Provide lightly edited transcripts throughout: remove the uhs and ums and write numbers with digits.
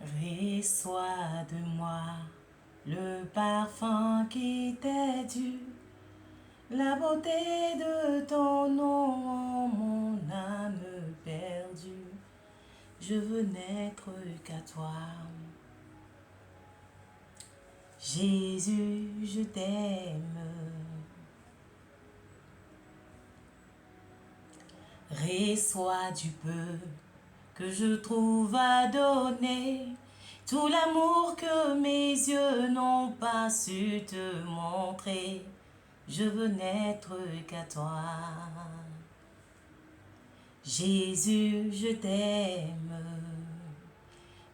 Reçois de moi le parfum qui t'est dû, la beauté de ton nom, mon âme perdue. Je veux n'être qu'à toi. Jésus, je t'aime. Reçois du peu que je trouve à donner, tout l'amour que mes yeux n'ont pas su te montrer. Je veux n'être qu'à toi. Jésus, je t'aime.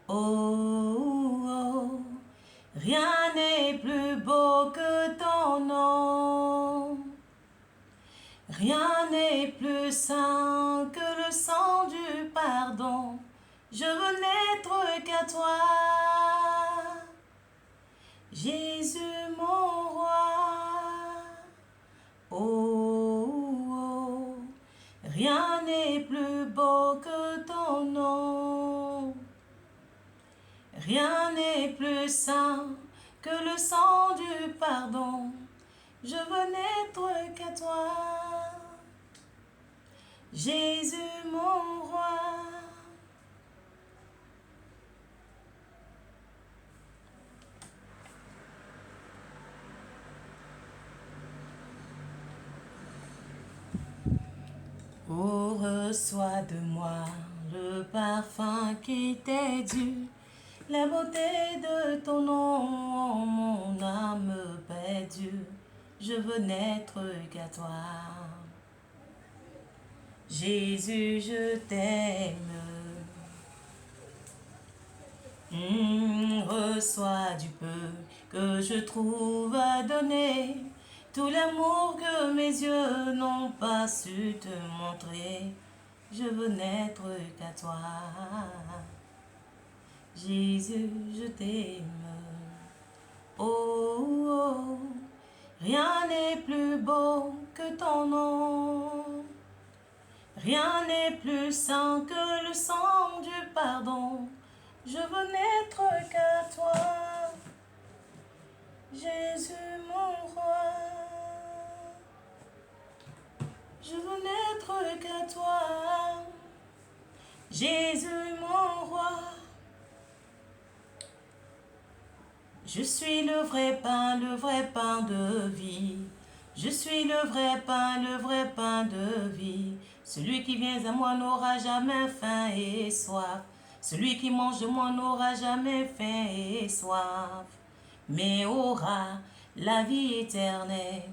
Oh, oh, rien n'est plus beau que ton nom. Rien n'est plus saint que le sang du pardon. Je veux n'être qu'à toi. Jésus, mon roi. Oh, oh, rien n'est plus beau que ton nom. Rien n'est plus saint que le sang du pardon. Je veux n'être qu'à toi. Jésus, mon roi. Oh, reçois de moi le parfum qui t'est dû, la beauté de ton nom, mon âme perdue. Je veux n'être qu'à toi. Jésus, je t'aime. Reçois du peu que je trouve à donner, tout l'amour que mes yeux n'ont pas su te montrer. Je veux n'être qu'à toi. Jésus, je t'aime. Oh, oh, rien n'est plus beau que ton nom. Rien n'est plus saint que le sang du pardon. Je veux n'être qu'à toi. Jésus, mon roi. Je veux n'être qu'à toi. Jésus, mon roi. Je suis le vrai pain de vie. Je suis le vrai pain de vie. Celui qui vient à moi n'aura jamais faim et soif. Celui qui mange de moi n'aura jamais faim et soif. Mais aura la vie éternelle.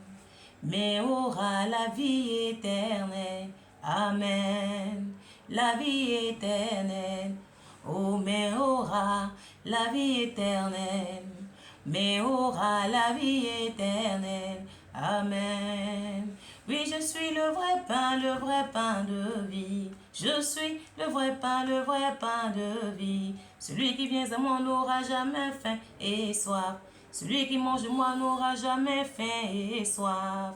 Mais aura la vie éternelle. Amen. La vie éternelle. Oh, mais aura la vie éternelle. Mais aura la vie éternelle. Amen. Oui, je suis le vrai pain de vie. Je suis le vrai pain de vie. Celui qui vient à moi n'aura jamais faim et soif. Celui qui mange de moi n'aura jamais faim et soif.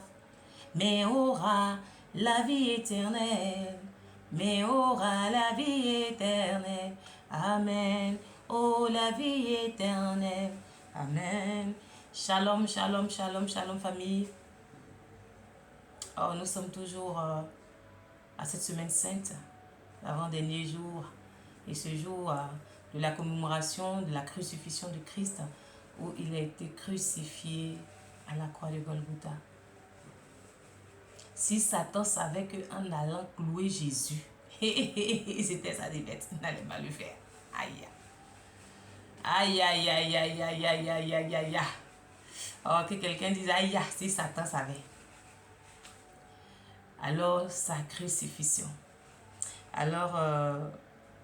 Mais aura la vie éternelle. Mais aura la vie éternelle. Amen. Oh, la vie éternelle. Amen. Shalom, shalom, shalom, shalom, famille. Oh, nous sommes toujours à cette semaine sainte, l'avant-dernier jour. Et ce jour de la commémoration de la crucifixion de Christ, où il a été crucifié à la croix de Golgotha. Si Satan savait qu'en allant clouer Jésus, c'était sa défaite, il n'allait pas le faire. Aïe. Aïe, aïe, aïe, aïe, aïe, aïe, aïe, aïe, aïe. Alors que quelqu'un dise, aïe, si Satan savait. Alors, sa crucifixion. Alors,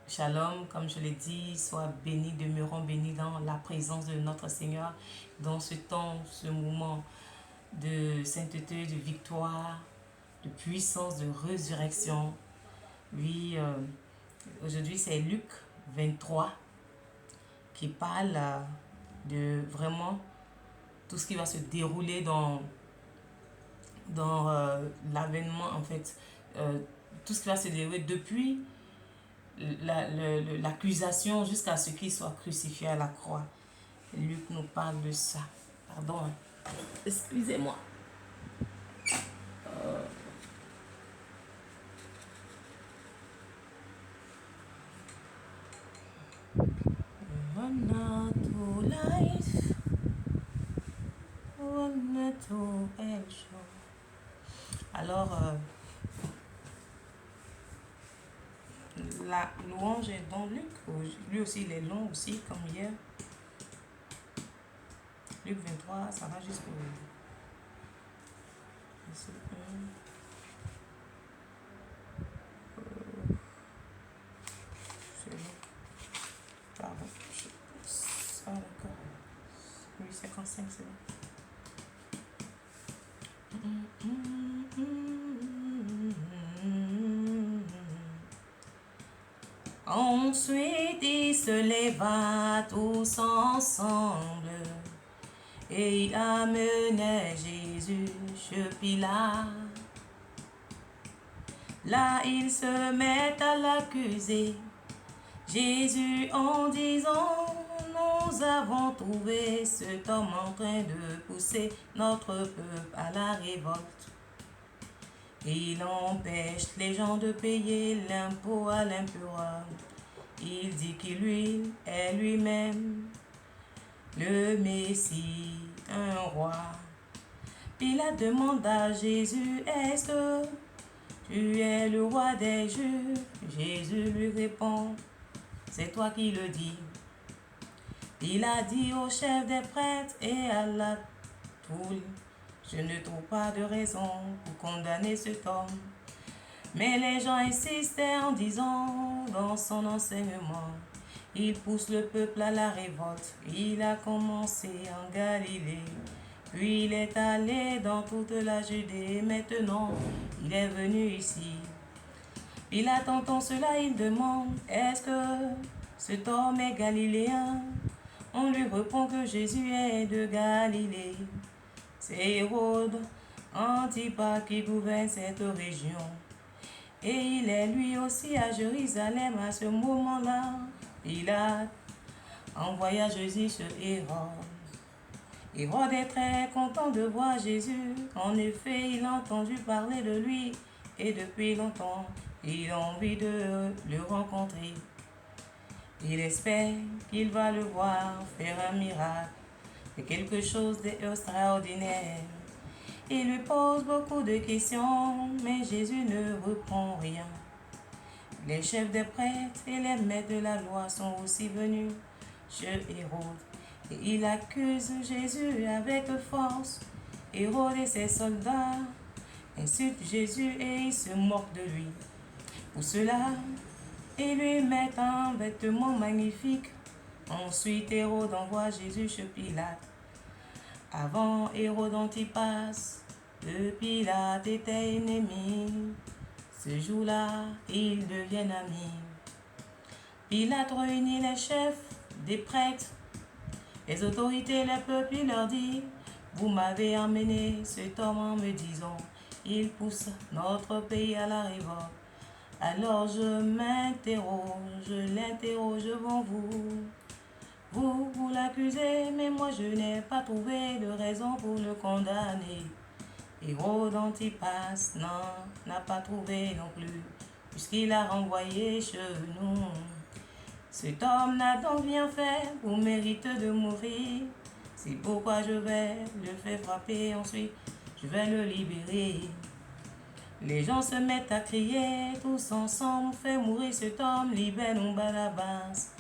shalom, comme je l'ai dit, sois bénis, demeurons bénis dans la présence de notre Seigneur, dans ce temps, ce moment de sainteté, de victoire, de puissance, de résurrection. Oui, aujourd'hui c'est Luc 23 qui parle de vraiment tout ce qui va se dérouler dans l'avènement, en fait, tout ce qui va se dérouler depuis l'accusation jusqu'à ce qu'il soit crucifié à la croix. Luc nous parle de ça. Pardon. Excusez-moi. Run to life. Run to El Show. Alors, la louange est dans Luc. Lui aussi, il est long aussi, comme hier. Luc 23, ça va jusqu'au... C'est long. Pardon. Ah, d'accord. Oui, 55, c'est bon. Ensuite, ils se leva tous ensemble et amenaient Jésus chez Pilate. Là, ils se mettent à l'accuser, Jésus, en disant: nous avons trouvé cet homme en train de pousser notre peuple à la révolte. Il empêche les gens de payer l'impôt à l'empereur. Il dit qu'il est lui-même le Messie, un roi. Pilate demande à Jésus: est-ce que tu es le roi des Juifs? Jésus lui répond: c'est toi qui le dis. Il a dit au chef des prêtres et à la foule: je ne trouve pas de raison pour condamner cet homme. Mais les gens insistaient en disant: dans son enseignement, il pousse le peuple à la révolte. Il a commencé en Galilée, puis il est allé dans toute la Judée. Maintenant, il est venu ici. Pilate entend cela, il demande: est-ce que cet homme est galiléen? On lui répond que Jésus est de Galilée. C'est Hérode Antipas qui gouverne cette région. Et il est lui aussi à Jérusalem à ce moment-là. Pilate envoya Jésus chez Hérode. Hérode est très content de voir Jésus. En effet, il a entendu parler de lui et depuis longtemps, il a envie de le rencontrer. Il espère qu'il va le voir faire un miracle, et quelque chose d'extraordinaire. Il lui pose beaucoup de questions, mais Jésus ne répond rien. Les chefs des prêtres et les maîtres de la loi sont aussi venus chez Hérode, et ils accusent Jésus avec force. Hérode et ses soldats insultent Jésus et ils se moquent de lui. Pour cela, ils lui mettent un vêtement magnifique. Ensuite, Hérode envoie Jésus chez Pilate. Avant Hérode Antipas, Pilate était ennemi. Ce jour-là, ils deviennent amis. Pilate réunit les chefs des prêtres, les autorités, les peuples, il leur dit: vous m'avez emmené cet homme en me disant: il pousse notre pays à la révolte. Alors je l'interroge devant vous. Vous l'accusez, mais moi je n'ai pas trouvé de raison pour le condamner. Hérode Antipas n'a pas trouvé non plus, puisqu'il a renvoyé chez nous. Cet homme n'a donc rien fait pour mériter de mourir. C'est pourquoi je vais le faire frapper, ensuite je vais le libérer. Les gens se mettent à crier tous ensemble: fais mourir cet homme, libère-nous Barabbas.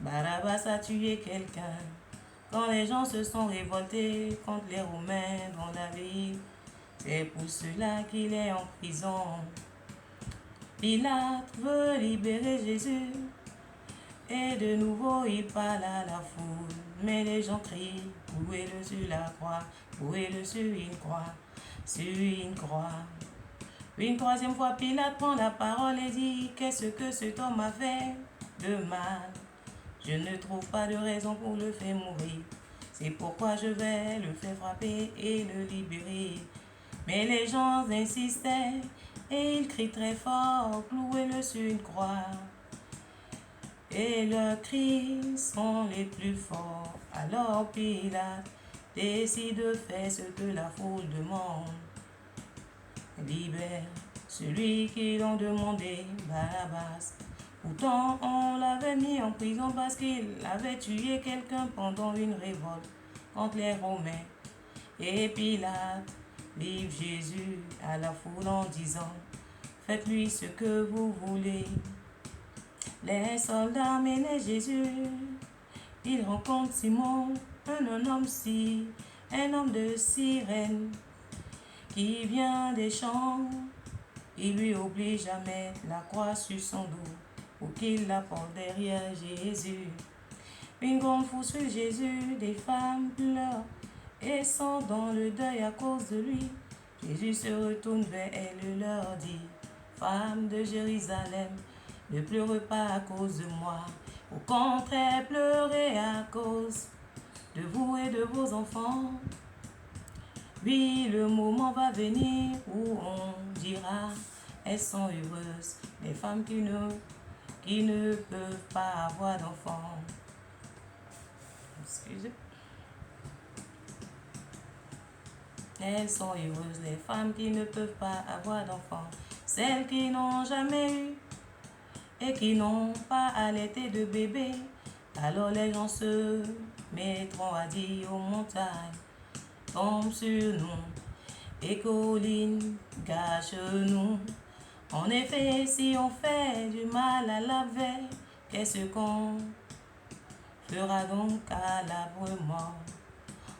Barabbas a tué quelqu'un. Quand les gens se sont révoltés contre les Romains dans la ville, c'est pour cela qu'il est en prison. Pilate veut libérer Jésus, et de nouveau il parle à la foule. Mais les gens crient: bouez-le sur la croix, bouez-le sur une croix, sur une croix. Une troisième fois, Pilate prend la parole et dit: qu'est-ce que cet homme a fait de mal? Je ne trouve pas de raison pour le faire mourir. C'est pourquoi je vais le faire frapper et le libérer. Mais les gens insistaient et ils crient très fort: clouez-le sur une croix. et leurs cris sont les plus forts. Alors Pilate décide de faire ce que la foule demande. Libère celui qui l'ont demandé, Barabbas. Pourtant, on l'avait mis en prison parce qu'il avait tué quelqu'un pendant une révolte contre les Romains. Et Pilate livre Jésus à la foule en disant, faites-lui ce que vous voulez. Les soldats menaient Jésus. Ils rencontrent Simon, un homme de Cyrène, qui vient des champs. Il lui oblige à mettre la croix sur son dos pour qu'il la porte derrière Jésus. Une grande foule suit Jésus, des femmes pleurent et sont dans le deuil à cause de lui. Jésus se retourne vers elles et leur dit, femmes de Jérusalem, ne pleurez pas à cause de moi. Au contraire, pleurez à cause de vous et de vos enfants. Oui, le moment va venir où on dira, elles sont heureuses, les femmes qui ne peuvent pas avoir d'enfants. Excusez. Elles sont heureuses, les femmes qui ne peuvent pas avoir d'enfants, celles qui n'ont jamais eu et qui n'ont pas allaité de bébé. Alors les gens se mettront à dire aux montagnes, tombe sur nous, et collines, gâche-nous. En effet, si on fait du mal à la veille, qu'est-ce qu'on fera donc à l'âprement?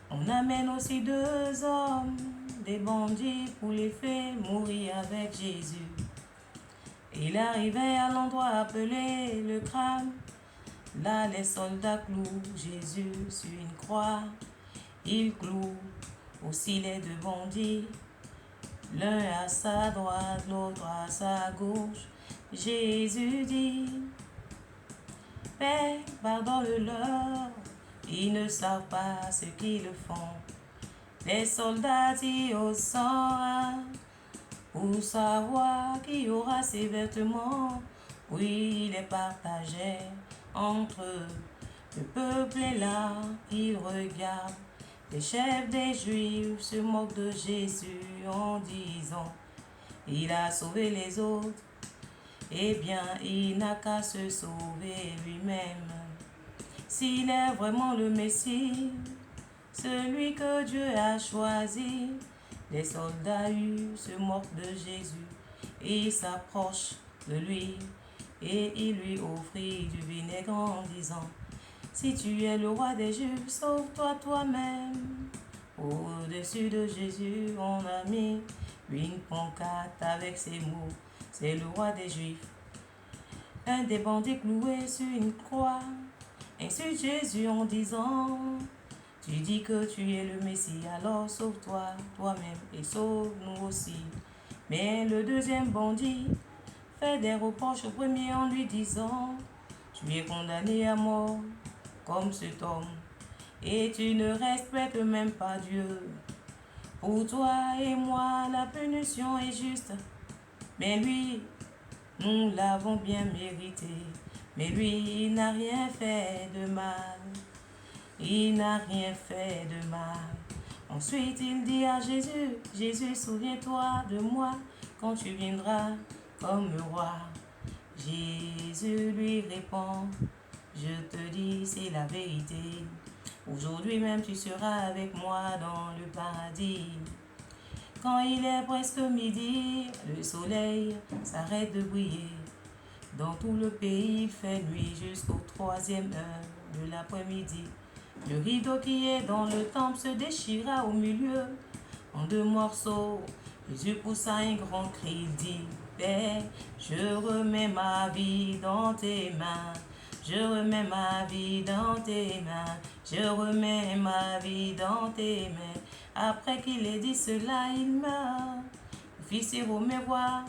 On amène aussi 2 hommes, des bandits, pour les faire mourir avec Jésus. Il arrivait à l'endroit appelé le crâne. Là, les soldats clouent Jésus sur une croix. Ils clouent aussi les 2 bandits, l'un à sa droite, l'autre à sa gauche. Jésus dit, Père, pardonne-leur, ils ne savent pas ce qu'ils font. Les soldats tirent au sang pour savoir qui aura ces vêtements. Oui, ils les partageaient entre eux. Le peuple est là, il regarde. Les chefs des Juifs se moquent de Jésus en disant, il a sauvé les autres, eh bien il n'a qu'à se sauver lui-même. S'il est vraiment le Messie, celui que Dieu a choisi, les soldats se moquent de Jésus. Ils s'approchent de lui et ils lui offrirent du vinaigre en disant, si tu es le roi des Juifs, sauve-toi toi-même. Au-dessus de Jésus, on a mis une pancarte avec ces mots, c'est le roi des Juifs. Un des bandits cloué sur une croix insulte Jésus en disant, tu dis que tu es le Messie, alors sauve-toi toi-même et sauve-nous aussi. Mais le deuxième bandit fait des reproches au premier en lui disant, tu es condamné à mort comme cet homme, et tu ne respectes même pas Dieu. Pour toi et moi, la punition est juste, mais lui, nous l'avons bien mérité. Mais lui, il n'a rien fait de mal. Il n'a rien fait de mal. Ensuite, il dit à Jésus, Jésus, souviens-toi de moi quand tu viendras comme roi. Jésus lui répond, je te dis, c'est la vérité. Aujourd'hui même, tu seras avec moi dans le paradis. Quand il est presque midi, le soleil s'arrête de briller. Dans tout le pays, il fait nuit jusqu'au 3e heure de l'après-midi. Le rideau qui est dans le temple se déchira au milieu en 2 morceaux. Jésus poussa un grand cri, il dit, Père, je remets ma vie dans tes mains. Je remets ma vie dans tes mains. Je remets ma vie dans tes mains. Après qu'il ait dit cela, il meurt. L'officier romain voit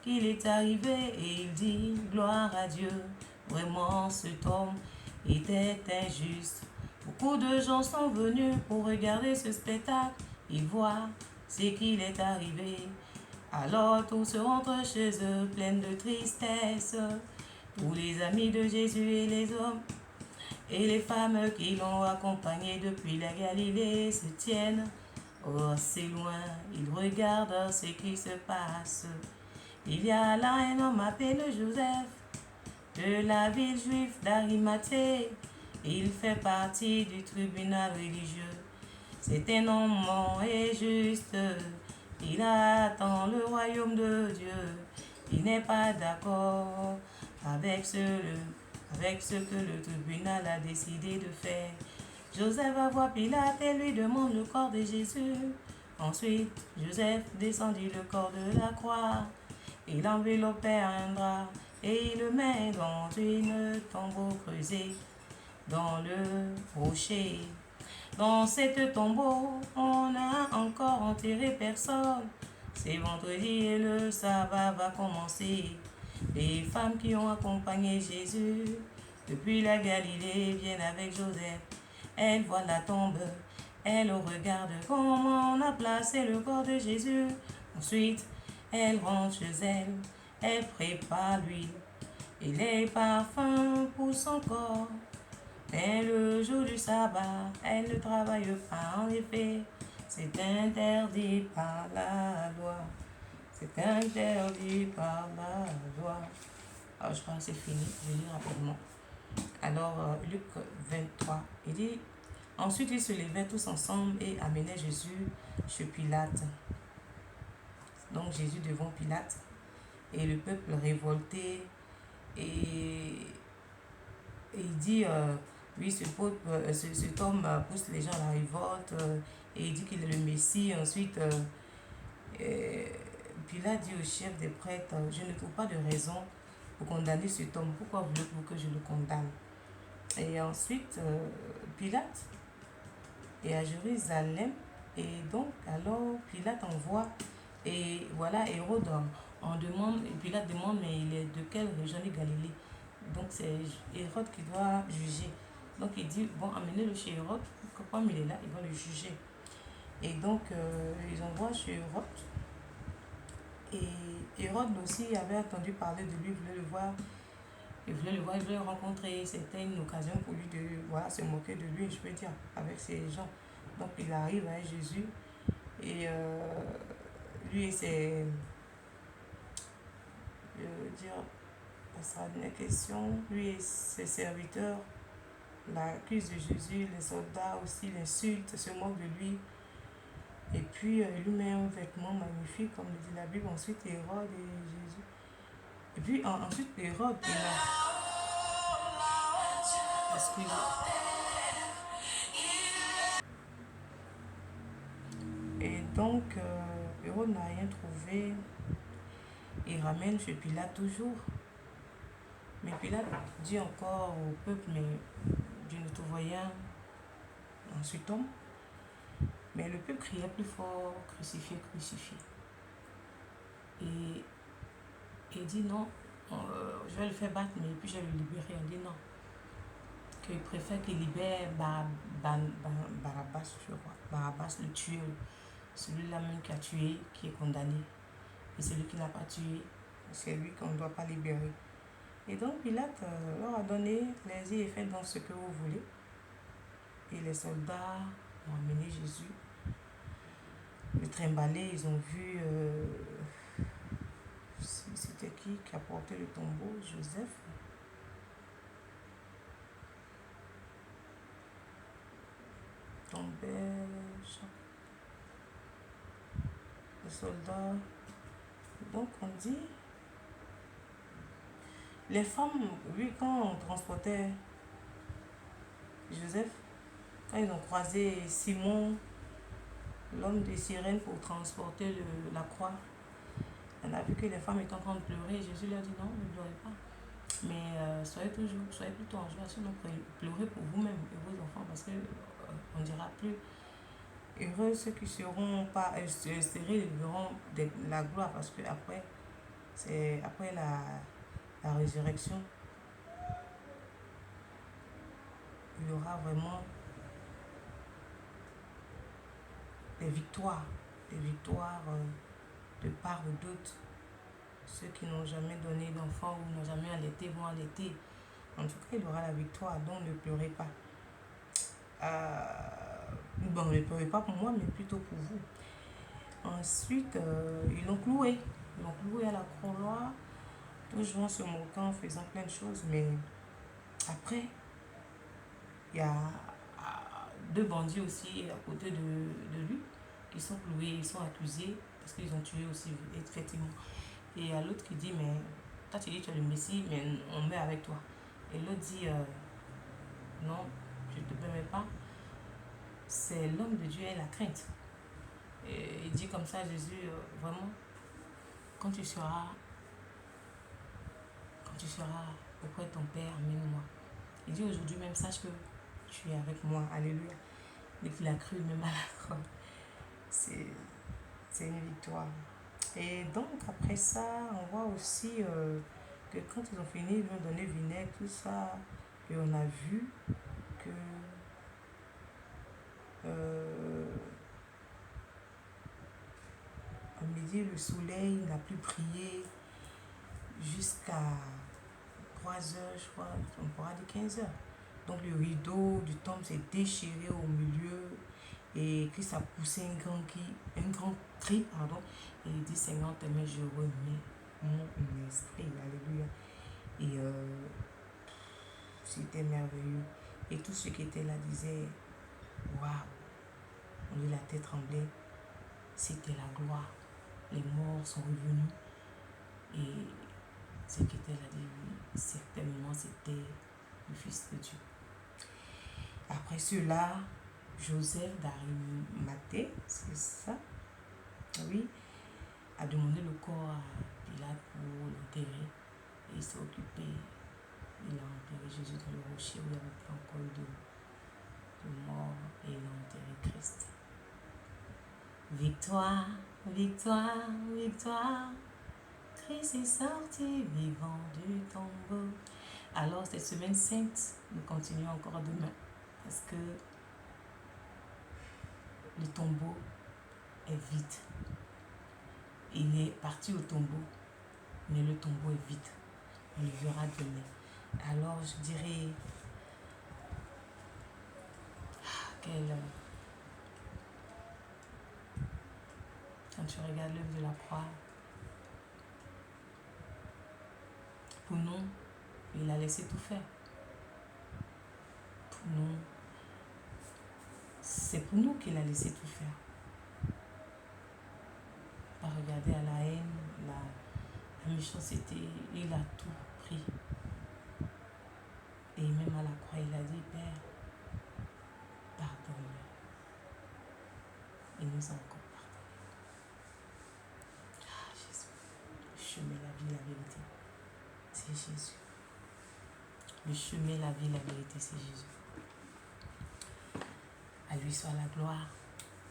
qu'il est arrivé et il dit, gloire à Dieu. Vraiment, cet homme était injuste. Beaucoup de gens sont venus pour regarder ce spectacle. Ils voient ce qu'il est arrivé. Alors tous se rentrent chez eux, pleins de tristesse. Tous les amis de Jésus et les hommes et les femmes qui l'ont accompagné depuis la Galilée se tiennent assez loin. Ils regardent ce qui se passe. Il y a là un homme appelé Joseph de la ville juive d'Arimathée. Il fait partie du tribunal religieux. C'est un homme bon et juste. Il attend le royaume de Dieu. Il n'est pas d'accord avec ce que le tribunal a décidé de faire. Joseph va voir Pilate et lui demande le corps de Jésus. Ensuite, Joseph descendit le corps de la croix. Il enveloppait un drap et il le met dans une tombeau creusée dans le rocher. Dans cette tombeau, on n'a encore enterré personne. C'est vendredi et le sabbat va commencer. Les femmes qui ont accompagné Jésus depuis la Galilée viennent avec Joseph. Elles voient la tombe, elles regardent comment on a placé le corps de Jésus. Ensuite, elles rentrent chez elles, elles préparent l'huile et les parfums pour son corps. Mais le jour du sabbat, elles ne travaillent pas en effet. C'est interdit par la loi. C'est interdit par la loi. Alors, je crois que c'est fini. Je lis rapidement. Alors, Luc 23, il dit, ensuite ils se levaient tous ensemble et amenaient Jésus chez Pilate. Donc Jésus devant Pilate et le peuple révolté et il dit, oui, cet homme pousse les gens à la révolte et il dit qu'il est le Messie. Ensuite, Pilate dit au chef des prêtres, je ne trouve pas de raison pour condamner cet homme. Pourquoi voulez-vous que je le condamne? Et ensuite, Pilate est à Jérusalem. Et donc, alors, Pilate envoie, et voilà, Hérode en demande, et Pilate demande, mais il est de quelle région de Galilée? Donc, c'est Hérode qui doit juger. Donc, il dit, bon, amenez-le chez Hérode, comme il est là, il va le juger. Et donc, ils envoient chez Hérode. Et Hérode aussi avait entendu parler de lui, voulait le voir. Il voulait le voir, il voulait le rencontrer. C'était une occasion pour lui de se moquer de lui, je peux dire, avec ces gens. Donc il arrive avec Jésus et lui et ses, je veux dire, ça sera une question, lui et ses serviteurs l'accusent de Jésus, les soldats aussi l'insultent, se moquent de lui. Et puis il lui met un vêtement magnifique, comme le dit la Bible. Ensuite Hérode et Jésus. Et puis ensuite Hérode, il a... Et donc, Hérode n'a rien trouvé. Il ramène chez Pilate toujours. Mais Pilate dit encore au peuple, mais je ne trouve rien en cet homme. Mais le peuple criait plus fort, crucifié, crucifié. Et il dit non, je vais le faire battre, mais puis je vais le libérer. On dit non. Qu'il préfère qu'il libère Barabbas, je crois. Barabbas, le tueur. Celui-là même qui a tué, qui est condamné. Et celui qui n'a pas tué, c'est lui qu'on ne doit pas libérer. Et donc Pilate leur a donné, les et fait dans ce que vous voulez. Et les soldats ont amené Jésus. Le trimbalé, ils ont vu, c'était qui a porté le tombeau? Joseph. Tombait, le soldat. Donc on dit, les femmes, oui, quand on transportait Joseph, quand ils ont croisé Simon, l'homme des sirènes, pour transporter la croix, on a vu que les femmes étaient en train de pleurer. Jésus leur dit non, ne pleurez pas. Mais soyez plutôt en joie, sinon pleurez pour vous-même et vos enfants, parce que on ne dira plus heureux ceux qui seront pas stériles, ils verront la gloire, parce que après, c'est après la résurrection, il y aura vraiment des victoires de part ou d'autre Ceux qui n'ont jamais donné d'enfant ou n'ont jamais allaité vont allaiter. En tout cas, il aura la victoire, donc ne pleurez pas. Bon, ne pleurez pas pour moi, mais plutôt pour vous. Ensuite, ils l'ont cloué. Ils l'ont cloué à la croix, toujours en se moquant, en faisant plein de choses. Mais après, il y a deux bandits aussi à côté de lui qui sont cloués, ils sont accusés parce qu'ils ont tué aussi, effectivement. Et il y a l'autre qui dit, mais toi tu dis tu es le Messie, mais on meurt avec toi. Et l'autre dit, non, je ne te permets pas. C'est l'homme de Dieu et la crainte. Et il dit comme ça à Jésus, vraiment, quand tu seras auprès de ton Père, amène-moi. Il dit aujourd'hui même, sache que tu es avec moi. Alléluia. Dès qu'il a cru même à la croix. C'est une victoire. Et donc après ça, on voit aussi que quand ils ont fini, ils lui ont donné vinaigre, tout ça. Et on a vu que à midi, le soleil n'a plus brillé jusqu'à 3 heures, je crois, on pourra dire 15 heures. Donc le rideau du temple s'est déchiré au milieu et Christ a poussé un grand cri, pardon, et il dit, Seigneur, mais je remets mon esprit, alléluia. Et c'était merveilleux. Et tous ceux qui étaient là disaient, waouh, on lui la tête tremblait, c'était la gloire. Les morts sont revenus et ceux qui étaient là disaient, oui, certainement c'était le Fils de Dieu. Après cela, Joseph d'Arimathée, c'est ça, oui, a demandé le corps à Pilate pour l'enterrer. Et il s'est occupé, il a enterré Jésus dans le rocher où il n'y avait pas encore eu de mort et il a enterré Christ. Victoire, victoire, victoire, Christ est sorti vivant du tombeau. Alors cette semaine sainte, nous continuons encore demain parce que le tombeau est vide. Il est parti au tombeau, mais le tombeau est vide. On le verra demain. Alors je dirais quand tu regardes l'œuvre de la croix, pour nous, il a laissé tout faire. Pour nous, c'est pour nous qu'il a laissé tout faire. Pas regarder à la haine, la méchanceté, il a tout pris. Et même à la croix, il a dit, Père, pardonne-moi. Il nous a encore pardonné. Ah, Jésus. Le chemin, la vie, la vérité, c'est Jésus. Le chemin, la vie, la vérité, c'est Jésus. À lui soit la gloire,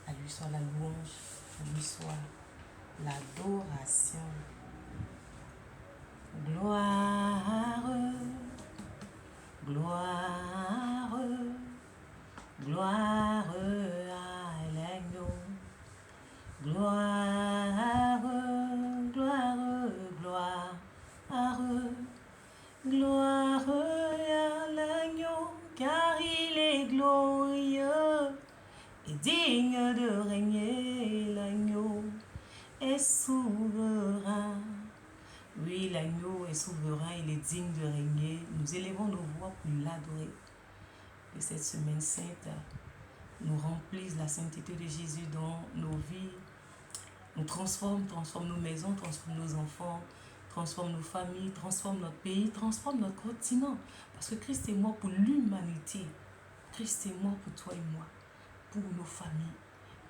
à lui soit la louange, à lui soit l'adoration. Gloire, gloire, gloire à l'agneau. Gloire, gloire, gloire, gloire à l'agneau, car il est glorieux et digne de régner. L'agneau est souverain. Oui, l'agneau est souverain, il est digne de régner. Nous élevons nos voix pour l'adorer. Et cette semaine sainte nous remplisse la sainteté de Jésus dans nos vies. Nous transforme nos maisons, transforme nos enfants, transforme nos familles, transforme notre pays, transforme notre continent. Parce que Christ est mort pour l'humanité. Christ est mort pour toi et moi, pour nos familles,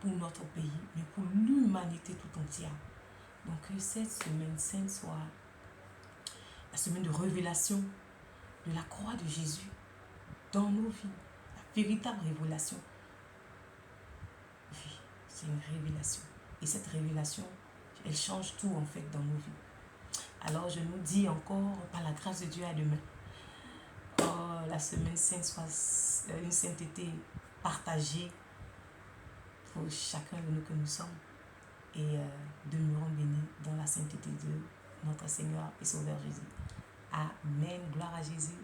pour notre pays, mais pour l'humanité tout entière. Donc que cette semaine sainte soit la semaine de révélation de la croix de Jésus dans nos vies. La véritable révélation. Oui, c'est une révélation. Et cette révélation, elle change tout en fait dans nos vies. Alors je nous dis encore, par la grâce de Dieu, à demain. Oh, la semaine sainte soit une sainteté partagée pour chacun de nous que nous sommes. Et demeurons bénis dans la sainteté de notre Seigneur et Sauveur Jésus. Amen. Gloire à Jésus.